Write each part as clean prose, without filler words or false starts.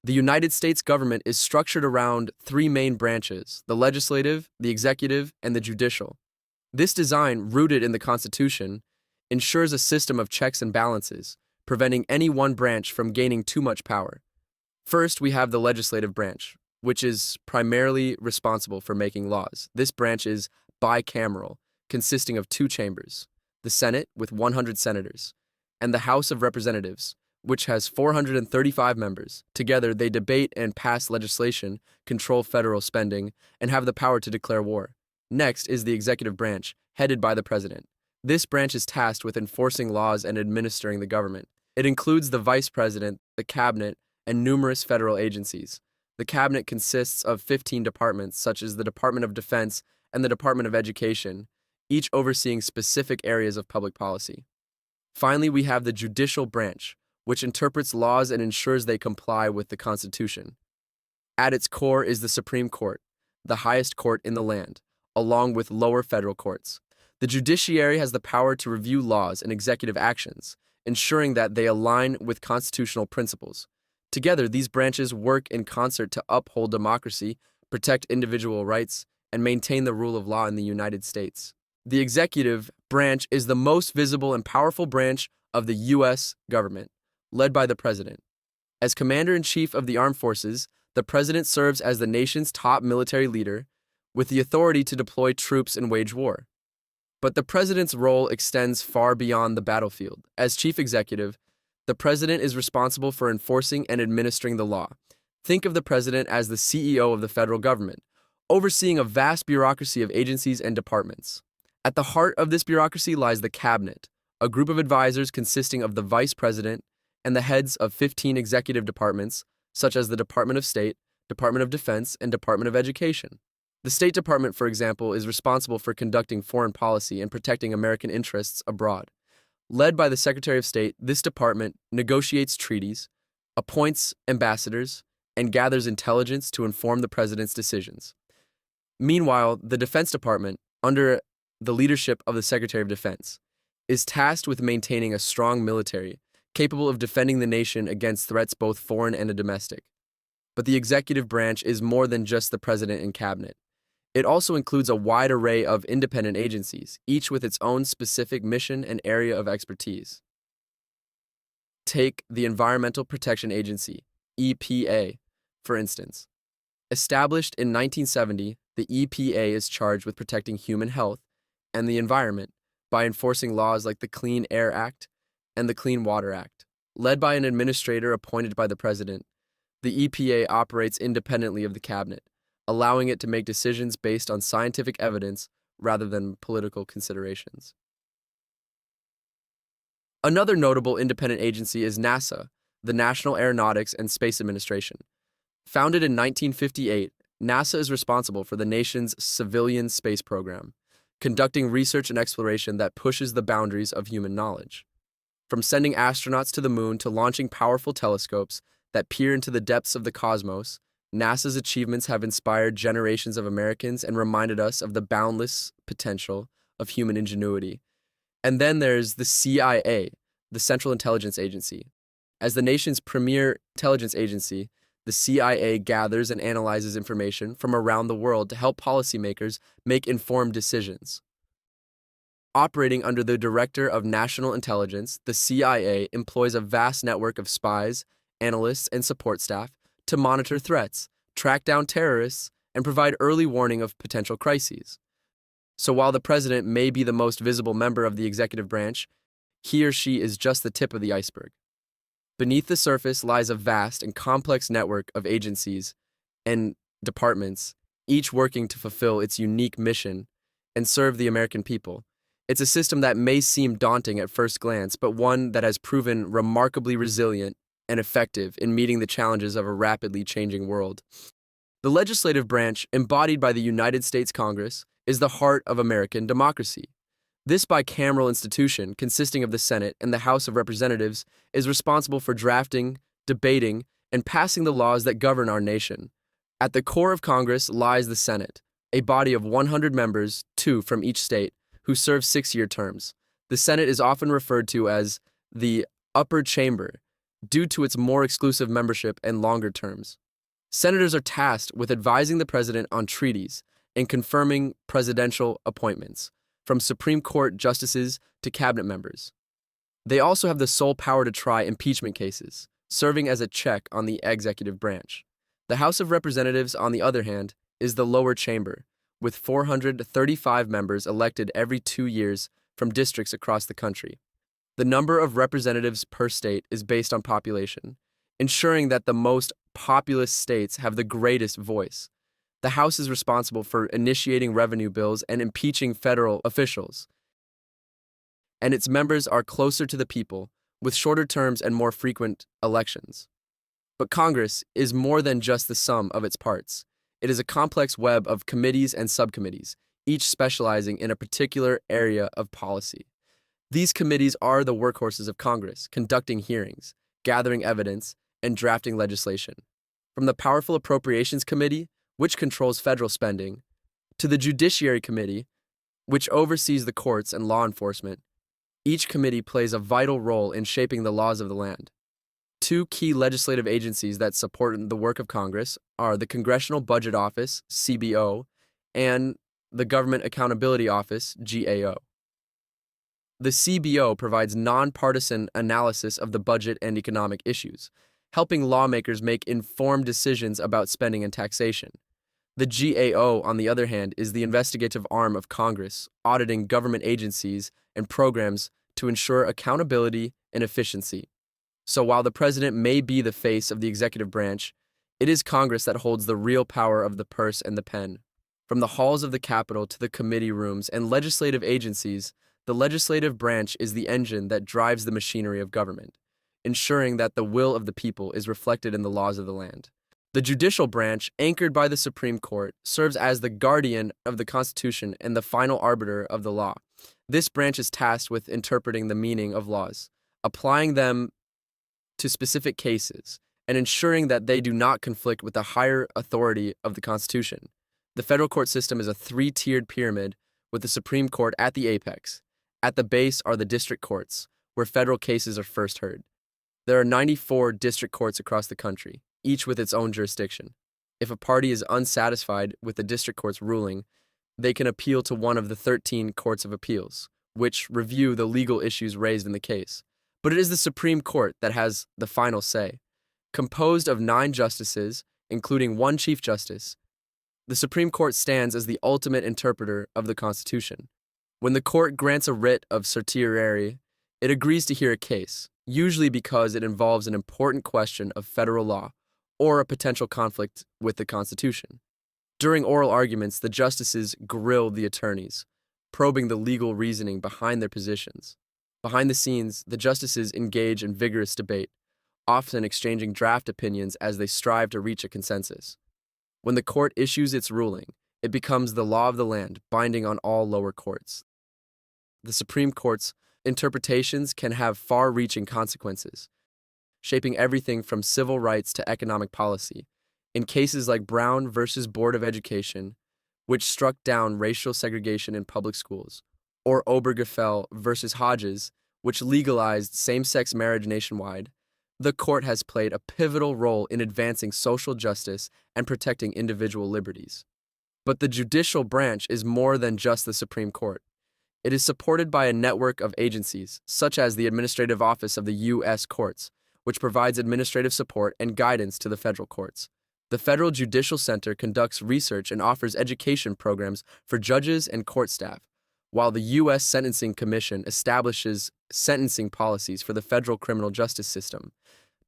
The United States government is structured around three main branches: the legislative, the executive, and the judicial. This design, rooted in the Constitution, ensures a system of checks and balances, preventing any one branch from gaining too much power. First, we have the legislative branch, which is primarily responsible for making laws. This branch is bicameral, consisting of two chambers: the Senate, with 100 senators, and the House of Representatives, which has 435 members. Together, they debate and pass legislation, control federal spending, and have the power to declare war. Next is the executive branch, headed by the president. This branch is tasked with enforcing laws and administering the government. It includes the vice president, the cabinet, and numerous federal agencies. The cabinet consists of 15 departments, such as the Department of Defense and the Department of Education, each overseeing specific areas of public policy. Finally, we have the judicial branch, which interprets laws and ensures they comply with the Constitution. At its core is the Supreme Court, the highest court in the land, along with lower federal courts. The judiciary has the power to review laws and executive actions, ensuring that they align with constitutional principles. Together, these branches work in concert to uphold democracy, protect individual rights, and maintain the rule of law in the United States. The executive branch is the most visible and powerful branch of the U.S. government, led by the president. As commander-in-chief of the armed forces, the president serves as the nation's top military leader, with the authority to deploy troops and wage war. But the president's role extends far beyond the battlefield. As chief executive, the president is responsible for enforcing and administering the law. Think of the president as the CEO of the federal government, overseeing a vast bureaucracy of agencies and departments. At the heart of this bureaucracy lies the cabinet, a group of advisors consisting of the vice president and the heads of 15 executive departments, such as the Department of State, Department of Defense, and Department of Education. The State Department, for example, is responsible for conducting foreign policy and protecting American interests abroad. Led by the Secretary of State, this department negotiates treaties, appoints ambassadors, and gathers intelligence to inform the president's decisions. Meanwhile, the Defense Department, under the leadership of the Secretary of Defense, is tasked with maintaining a strong military, capable of defending the nation against threats both foreign and domestic. But the executive branch is more than just the president and cabinet. It also includes a wide array of independent agencies, each with its own specific mission and area of expertise. Take the Environmental Protection Agency, EPA, for instance. Established in 1970, the EPA is charged with protecting human health and the environment by enforcing laws like the Clean Air Act and the Clean Water Act. Led by an administrator appointed by the president, the EPA operates independently of the cabinet, allowing it to make decisions based on scientific evidence rather than political considerations. Another notable independent agency is NASA, the National Aeronautics and Space Administration. Founded in 1958, NASA is responsible for the nation's civilian space program, conducting research and exploration that pushes the boundaries of human knowledge. From sending astronauts to the moon to launching powerful telescopes that peer into the depths of the cosmos, NASA's achievements have inspired generations of Americans and reminded us of the boundless potential of human ingenuity. And then there's the CIA, the Central Intelligence Agency. As the nation's premier intelligence agency, the CIA gathers and analyzes information from around the world to help policymakers make informed decisions. Operating under the Director of National Intelligence, the CIA employs a vast network of spies, analysts, and support staff to monitor threats, track down terrorists, and provide early warning of potential crises. So while the president may be the most visible member of the executive branch, he or she is just the tip of the iceberg. Beneath the surface lies a vast and complex network of agencies and departments, each working to fulfill its unique mission and serve the American people. It's a system that may seem daunting at first glance, but one that has proven remarkably resilient and effective in meeting the challenges of a rapidly changing world. The legislative branch, embodied by the United States Congress, is the heart of American democracy. This bicameral institution, consisting of the Senate and the House of Representatives, is responsible for drafting, debating, and passing the laws that govern our nation. At the core of Congress lies the Senate, a body of 100 members, 2 from each state, who serve 6-year terms. The Senate is often referred to as the upper chamber due to its more exclusive membership and longer terms. Senators are tasked with advising the president on treaties and confirming presidential appointments, from Supreme Court justices to cabinet members. They also have the sole power to try impeachment cases, serving as a check on the executive branch. The House of Representatives, on the other hand, is the lower chamber, with 435 members elected every 2 years from districts across the country. The number of representatives per state is based on population, ensuring that the most populous states have the greatest voice. The House is responsible for initiating revenue bills and impeaching federal officials, and its members are closer to the people, with shorter terms and more frequent elections. But Congress is more than just the sum of its parts. It is a complex web of committees and subcommittees, each specializing in a particular area of policy. These committees are the workhorses of Congress, conducting hearings, gathering evidence, and drafting legislation. From the powerful Appropriations Committee, which controls federal spending, to the Judiciary Committee, which oversees the courts and law enforcement, each committee plays a vital role in shaping the laws of the land. Two key legislative agencies that support the work of Congress are the Congressional Budget Office, CBO, and the Government Accountability Office, GAO. The CBO provides nonpartisan analysis of the budget and economic issues, helping lawmakers make informed decisions about spending and taxation. The GAO, on the other hand, is the investigative arm of Congress, auditing government agencies and programs to ensure accountability and efficiency. So while the president may be the face of the executive branch, it is Congress that holds the real power of the purse and the pen. From the halls of the Capitol to the committee rooms and legislative agencies, the legislative branch is the engine that drives the machinery of government, ensuring that the will of the people is reflected in the laws of the land. The judicial branch, anchored by the Supreme Court, serves as the guardian of the Constitution and the final arbiter of the law. This branch is tasked with interpreting the meaning of laws, applying them to specific cases, and ensuring that they do not conflict with the higher authority of the Constitution. The federal court system is a three-tiered pyramid with the Supreme Court at the apex. At the base are the district courts, where federal cases are first heard. There are 94 district courts across the country, each with its own jurisdiction. If a party is unsatisfied with the district court's ruling, they can appeal to one of the 13 courts of appeals, which review the legal issues raised in the case. But it is the Supreme Court that has the final say. Composed of 9 justices, including 1 Chief Justice, the Supreme Court stands as the ultimate interpreter of the Constitution. When the court grants a writ of certiorari, it agrees to hear a case, usually because it involves an important question of federal law or a potential conflict with the Constitution. During oral arguments, the justices grill the attorneys, probing the legal reasoning behind their positions. Behind the scenes, the justices engage in vigorous debate, often exchanging draft opinions as they strive to reach a consensus. When the court issues its ruling, it becomes the law of the land, binding on all lower courts. The Supreme Court's interpretations can have far-reaching consequences, shaping everything from civil rights to economic policy. In cases like Brown versus Board of Education, which struck down racial segregation in public schools, or Obergefell versus Hodges, which legalized same-sex marriage nationwide, the court has played a pivotal role in advancing social justice and protecting individual liberties. But the judicial branch is more than just the Supreme Court. It is supported by a network of agencies, such as the Administrative Office of the U.S. Courts, which provides administrative support and guidance to the federal courts. The Federal Judicial Center conducts research and offers education programs for judges and court staff, while the U.S. Sentencing Commission establishes sentencing policies for the federal criminal justice system.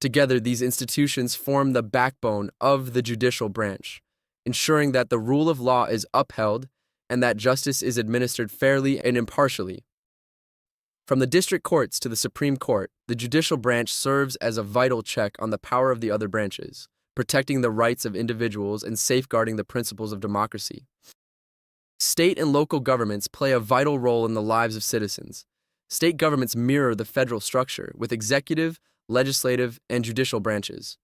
Together, these institutions form the backbone of the judicial branch, ensuring that the rule of law is upheld and that justice is administered fairly and impartially. From the district courts to the Supreme Court, the judicial branch serves as a vital check on the power of the other branches, protecting the rights of individuals and safeguarding the principles of democracy. State and local governments play a vital role in the lives of citizens. State governments mirror the federal structure, with executive, legislative, and judicial branches.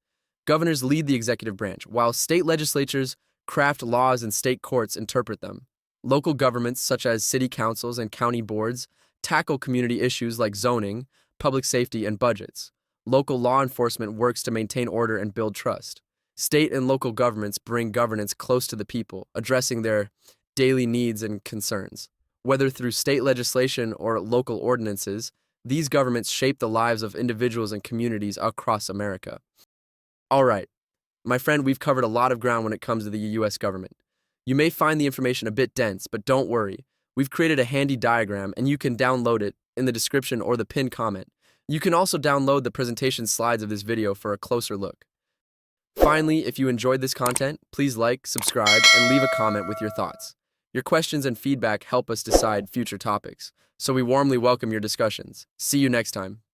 Governors lead the executive branch, while state legislatures craft laws and state courts interpret them. Local governments, such as city councils and county boards, tackle community issues like zoning, public safety, and budgets, Local law enforcement works to maintain order and build trust. State and local governments bring governance close to the people, addressing their daily needs and concerns. Whether through state legislation or local ordinances, these governments shape the lives of individuals and communities across America. All right, my friend, we've covered a lot of ground when it comes to the US government. You may find the information a bit dense, but don't worry. We've created a handy diagram and you can download it in the description or the pinned comment. You can also download the presentation slides of this video for a closer look. Finally, if you enjoyed this content, please like, subscribe, and leave a comment with your thoughts. Your questions and feedback help us decide future topics, so we warmly welcome your discussions. See you next time.